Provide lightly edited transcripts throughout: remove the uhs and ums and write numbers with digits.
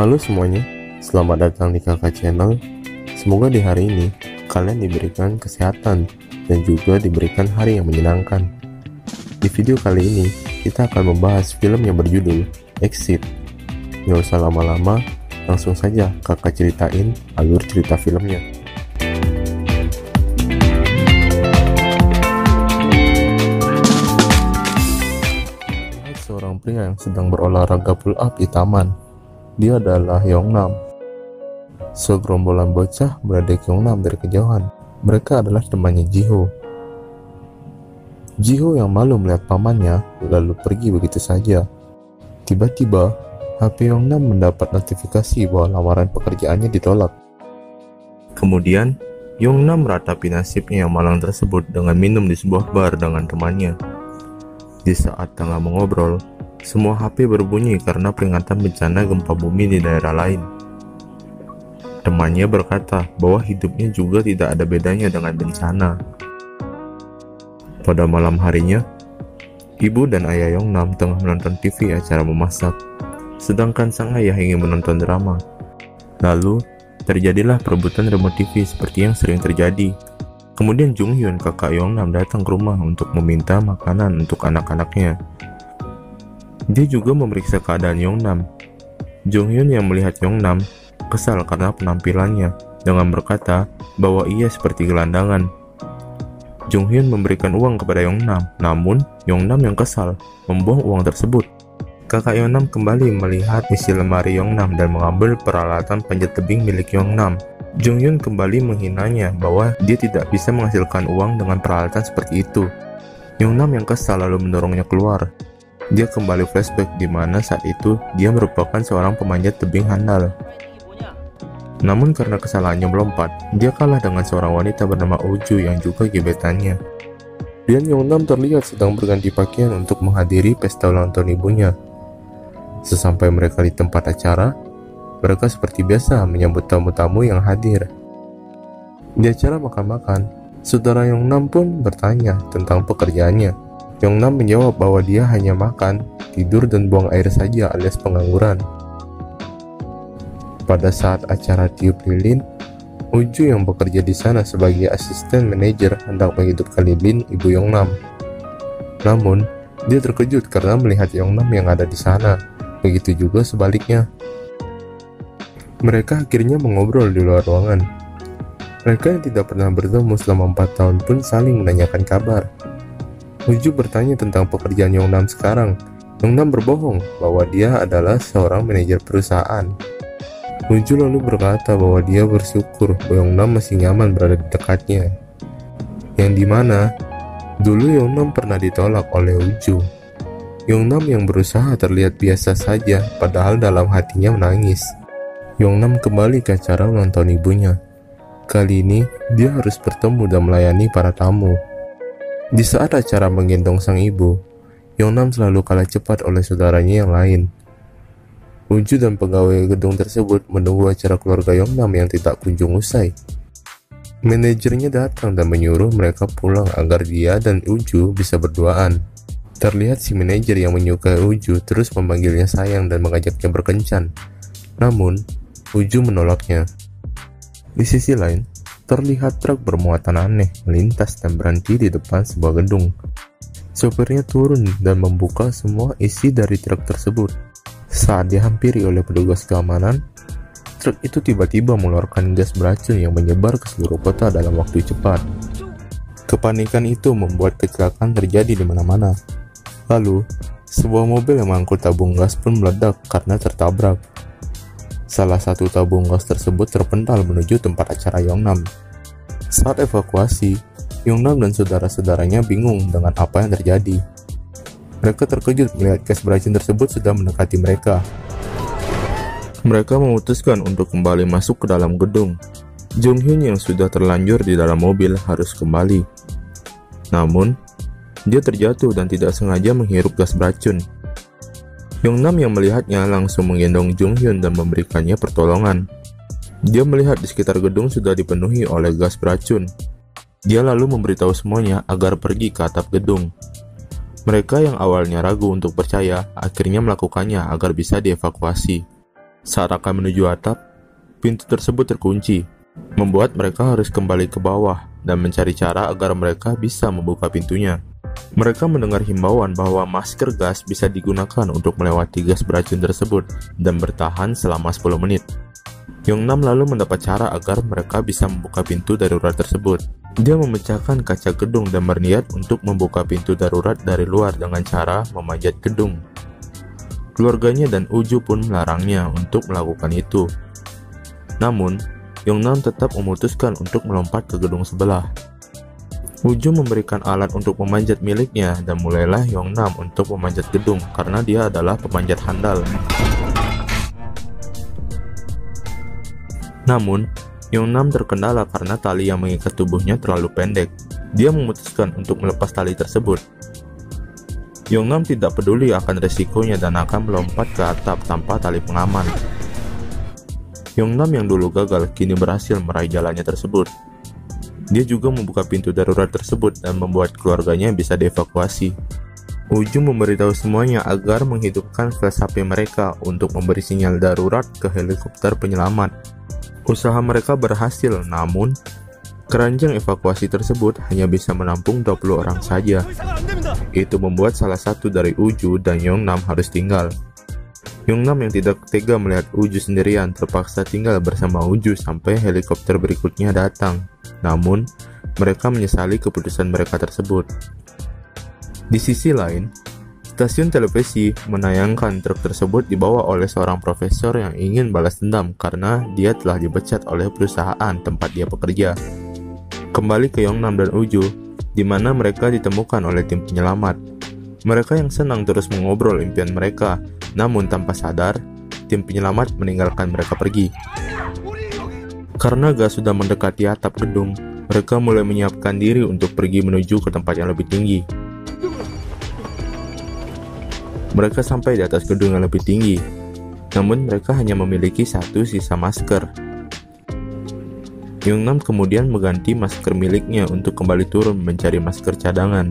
Halo semuanya, selamat datang di Kakak Channel. Semoga di hari ini kalian diberikan kesehatan dan juga diberikan hari yang menyenangkan. Di video kali ini kita akan membahas film yang berjudul Exit. Gak usah lama-lama, langsung saja kakak ceritain alur cerita filmnya. Seorang pria yang sedang berolahraga pull up di taman. Dia adalah Yongnam. Segerombolan bocah meledek Yongnam dari kejauhan. Mereka adalah temannya Jiho. Jiho yang malu melihat pamannya lalu pergi begitu saja. Tiba-tiba HP Yongnam mendapat notifikasi bahwa lamaran pekerjaannya ditolak. Kemudian Yongnam meratapi nasibnya yang malang tersebut dengan minum di sebuah bar dengan temannya. Di saat tengah mengobrol, semua HP berbunyi karena peringatan bencana gempa bumi di daerah lain. Temannya berkata bahwa hidupnya juga tidak ada bedanya dengan bencana. Pada malam harinya, ibu dan ayah Yongnam tengah menonton TV acara memasak, sedangkan sang ayah ingin menonton drama. Lalu, terjadilah perebutan remote TV seperti yang sering terjadi. Kemudian Jung Hyun, kakak Yongnam, datang ke rumah untuk meminta makanan untuk anak-anaknya. Dia juga memeriksa keadaan Yongnam. Jung Hyun yang melihat Yongnam kesal karena penampilannya dengan berkata bahwa ia seperti gelandangan. Jung Hyun memberikan uang kepada Yongnam, namun Yongnam yang kesal membuang uang tersebut. Kakak Yongnam kembali melihat isi lemari Yongnam dan mengambil peralatan panjat tebing milik Yongnam. Jung Hyun kembali menghinanya bahwa dia tidak bisa menghasilkan uang dengan peralatan seperti itu. Yongnam yang kesal lalu mendorongnya keluar. Dia kembali flashback di mana saat itu dia merupakan seorang pemanjat tebing handal. Namun karena kesalahannya melompat, dia kalah dengan seorang wanita bernama Uju yang juga gebetannya. Dan Yongnam terlihat sedang berganti pakaian untuk menghadiri pesta ulang tahun ibunya. Sesampai mereka di tempat acara, mereka seperti biasa menyambut tamu-tamu yang hadir. Di acara makan-makan, saudara Yongnam pun bertanya tentang pekerjaannya. Yongnam menjawab bahwa dia hanya makan, tidur, dan buang air saja alias pengangguran. Pada saat acara tiup lilin, Uju yang bekerja di sana sebagai asisten manajer hendak menghidupkan lilin ibu Yongnam. Namun, dia terkejut karena melihat Yongnam yang ada di sana. Begitu juga sebaliknya. Mereka akhirnya mengobrol di luar ruangan. Mereka yang tidak pernah bertemu selama 4 tahun pun saling menanyakan kabar. Uju bertanya tentang pekerjaan Yongnam sekarang. Yongnam berbohong bahwa dia adalah seorang manajer perusahaan. Uju lalu berkata bahwa dia bersyukur bahwa Yongnam masih nyaman berada di dekatnya. Yang dimana dulu Yongnam pernah ditolak oleh Uju. Yongnam yang berusaha terlihat biasa saja padahal dalam hatinya menangis. Yongnam kembali ke acara ulang tahun ibunya. Kali ini, dia harus bertemu dan melayani para tamu. Di saat acara menggendong sang ibu, Yongnam selalu kalah cepat oleh saudaranya yang lain. Uju dan pegawai gedung tersebut menunggu acara keluarga Yongnam yang tidak kunjung usai. Manajernya datang dan menyuruh mereka pulang agar dia dan Uju bisa berduaan. Terlihat si manajer yang menyukai Uju terus memanggilnya sayang dan mengajaknya berkencan. Namun, Uju menolaknya. Di sisi lain, terlihat truk bermuatan aneh melintas dan berhenti di depan sebuah gedung. Sopirnya turun dan membuka semua isi dari truk tersebut. Saat dihampiri oleh petugas keamanan, truk itu tiba-tiba mengeluarkan gas beracun yang menyebar ke seluruh kota dalam waktu cepat. Kepanikan itu membuat kecelakaan terjadi di mana-mana. Lalu, sebuah mobil yang mengangkut tabung gas pun meledak karena tertabrak. Salah satu tabung gas tersebut terpental menuju tempat acara Yongnam. Saat evakuasi, Yongnam dan saudara-saudaranya bingung dengan apa yang terjadi. Mereka terkejut melihat gas beracun tersebut sudah mendekati mereka. Mereka memutuskan untuk kembali masuk ke dalam gedung. Jung Hyun yang sudah terlanjur di dalam mobil harus kembali. Namun, dia terjatuh dan tidak sengaja menghirup gas beracun. Yongnam yang melihatnya langsung menggendong Jung Hyun dan memberikannya pertolongan. Dia melihat di sekitar gedung sudah dipenuhi oleh gas beracun. Dia lalu memberitahu semuanya agar pergi ke atap gedung. Mereka yang awalnya ragu untuk percaya akhirnya melakukannya agar bisa dievakuasi. Saat akan menuju atap, pintu tersebut terkunci, membuat mereka harus kembali ke bawah dan mencari cara agar mereka bisa membuka pintunya. Mereka mendengar himbauan bahwa masker gas bisa digunakan untuk melewati gas beracun tersebut dan bertahan selama 10 menit. Yongnam lalu mendapat cara agar mereka bisa membuka pintu darurat tersebut. Dia memecahkan kaca gedung dan berniat untuk membuka pintu darurat dari luar dengan cara memanjat gedung. Keluarganya dan Uju pun melarangnya untuk melakukan itu. Namun, Yongnam tetap memutuskan untuk melompat ke gedung sebelah. Uju memberikan alat untuk memanjat miliknya dan mulailah Yongnam untuk memanjat gedung karena dia adalah pemanjat handal. Namun, Yongnam terkendala karena tali yang mengikat tubuhnya terlalu pendek. Dia memutuskan untuk melepas tali tersebut. Yongnam tidak peduli akan resikonya dan akan melompat ke atap tanpa tali pengaman. Yongnam yang dulu gagal kini berhasil meraih jalannya tersebut. Dia juga membuka pintu darurat tersebut dan membuat keluarganya bisa dievakuasi. Uju memberitahu semuanya agar menghidupkan flash HP mereka untuk memberi sinyal darurat ke helikopter penyelamat. Usaha mereka berhasil, namun keranjang evakuasi tersebut hanya bisa menampung 20 orang saja. Itu membuat salah satu dari Uju dan Yongnam harus tinggal. Yongnam yang tidak tega melihat Uju sendirian terpaksa tinggal bersama Uju sampai helikopter berikutnya datang. Namun, mereka menyesali keputusan mereka tersebut. Di sisi lain, stasiun televisi menayangkan truk tersebut dibawa oleh seorang profesor yang ingin balas dendam karena dia telah dipecat oleh perusahaan tempat dia bekerja. Kembali ke Yongnam dan Uju, di mana mereka ditemukan oleh tim penyelamat. Mereka yang senang terus mengobrol impian mereka, namun tanpa sadar, tim penyelamat meninggalkan mereka pergi. Karena gas sudah mendekati atap gedung, mereka mulai menyiapkan diri untuk pergi menuju ke tempat yang lebih tinggi. Mereka sampai di atas gedung yang lebih tinggi, namun mereka hanya memiliki satu sisa masker. Yongnam kemudian mengganti masker miliknya untuk kembali turun mencari masker cadangan.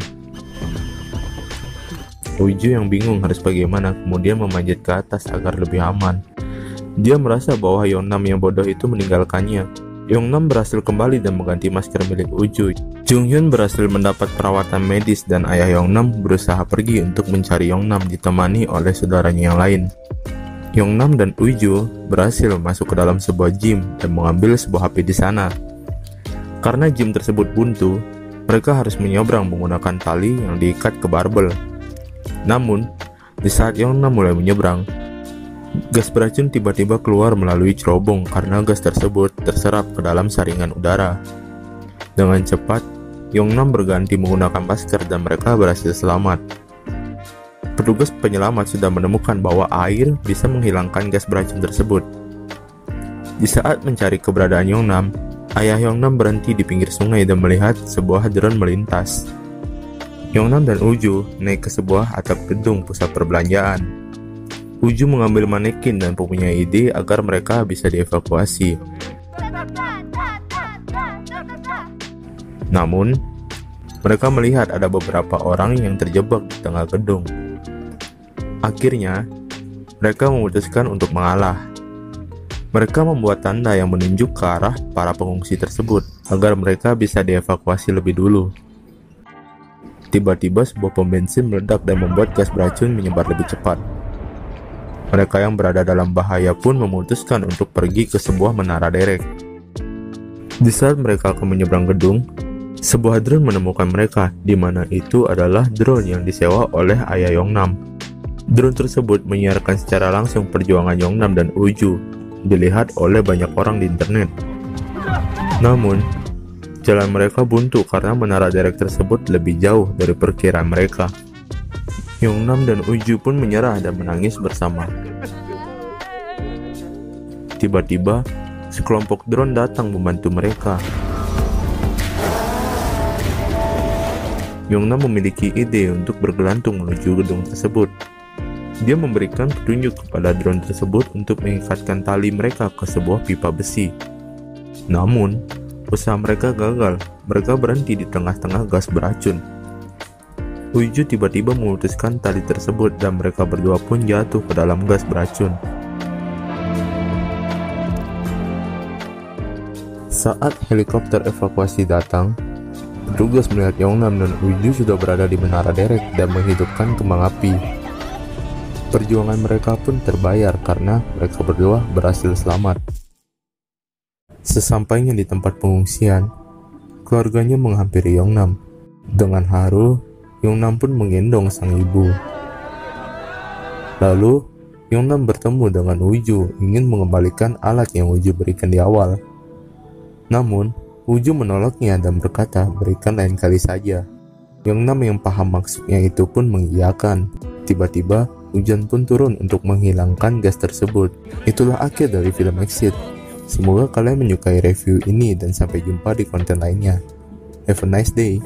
Uju yang bingung harus bagaimana kemudian memanjat ke atas agar lebih aman. Dia merasa bahwa Yongnam yang bodoh itu meninggalkannya. Yongnam berhasil kembali dan mengganti masker milik Uju. Junghyun berhasil mendapat perawatan medis dan ayah Yongnam berusaha pergi untuk mencari Yongnam ditemani oleh saudaranya yang lain. Yongnam dan Uju berhasil masuk ke dalam sebuah gym dan mengambil sebuah HP di sana. Karena gym tersebut buntu, mereka harus menyeberang menggunakan tali yang diikat ke barbel. Namun, di saat Yongnam mulai menyeberang, gas beracun tiba-tiba keluar melalui cerobong karena gas tersebut terserap ke dalam saringan udara. Dengan cepat, Yongnam berganti menggunakan masker dan mereka berhasil selamat. Petugas penyelamat sudah menemukan bahwa air bisa menghilangkan gas beracun tersebut. Di saat mencari keberadaan Yongnam, ayah Yongnam berhenti di pinggir sungai dan melihat sebuah drone melintas. Yongnam dan Uju naik ke sebuah atap gedung pusat perbelanjaan. Uju mengambil manekin dan mempunyai ide agar mereka bisa dievakuasi. Namun, mereka melihat ada beberapa orang yang terjebak di tengah gedung. Akhirnya, mereka memutuskan untuk mengalah. Mereka membuat tanda yang menunjuk ke arah para pengungsi tersebut agar mereka bisa dievakuasi lebih dulu. Tiba-tiba sebuah pom bensin meledak dan membuat gas beracun menyebar lebih cepat. Mereka yang berada dalam bahaya pun memutuskan untuk pergi ke sebuah menara derek. Di saat mereka akan menyeberang gedung, sebuah drone menemukan mereka, di mana itu adalah drone yang disewa oleh ayah Yongnam. Drone tersebut menyiarkan secara langsung perjuangan Yongnam dan Uju, dilihat oleh banyak orang di internet. Namun, jalan mereka buntu karena menara derek tersebut lebih jauh dari perkiraan mereka. Yongnam dan Uju pun menyerah dan menangis bersama. Tiba-tiba, sekelompok drone datang membantu mereka. Yongnam memiliki ide untuk bergelantung menuju gedung tersebut. Dia memberikan petunjuk kepada drone tersebut untuk mengikatkan tali mereka ke sebuah pipa besi. Namun, usaha mereka gagal. Mereka berhenti di tengah-tengah gas beracun. Uju tiba-tiba memutuskan tali tersebut dan mereka berdua pun jatuh ke dalam gas beracun. Saat helikopter evakuasi datang, petugas melihat Yongnam dan Uju sudah berada di menara derek dan menghidupkan kembang api. Perjuangan mereka pun terbayar karena mereka berdua berhasil selamat. Sesampainya di tempat pengungsian, keluarganya menghampiri Yongnam. Dengan haru, Yongnam pun menggendong sang ibu. Lalu, Yongnam bertemu dengan Uju ingin mengembalikan alat yang Uju berikan di awal. Namun, Uju menolaknya dan berkata berikan lain kali saja. Yongnam yang paham maksudnya itu pun mengiyakan. Tiba-tiba, hujan pun turun untuk menghilangkan gas tersebut. Itulah akhir dari film Exit. Semoga kalian menyukai review ini dan sampai jumpa di konten lainnya. Have a nice day.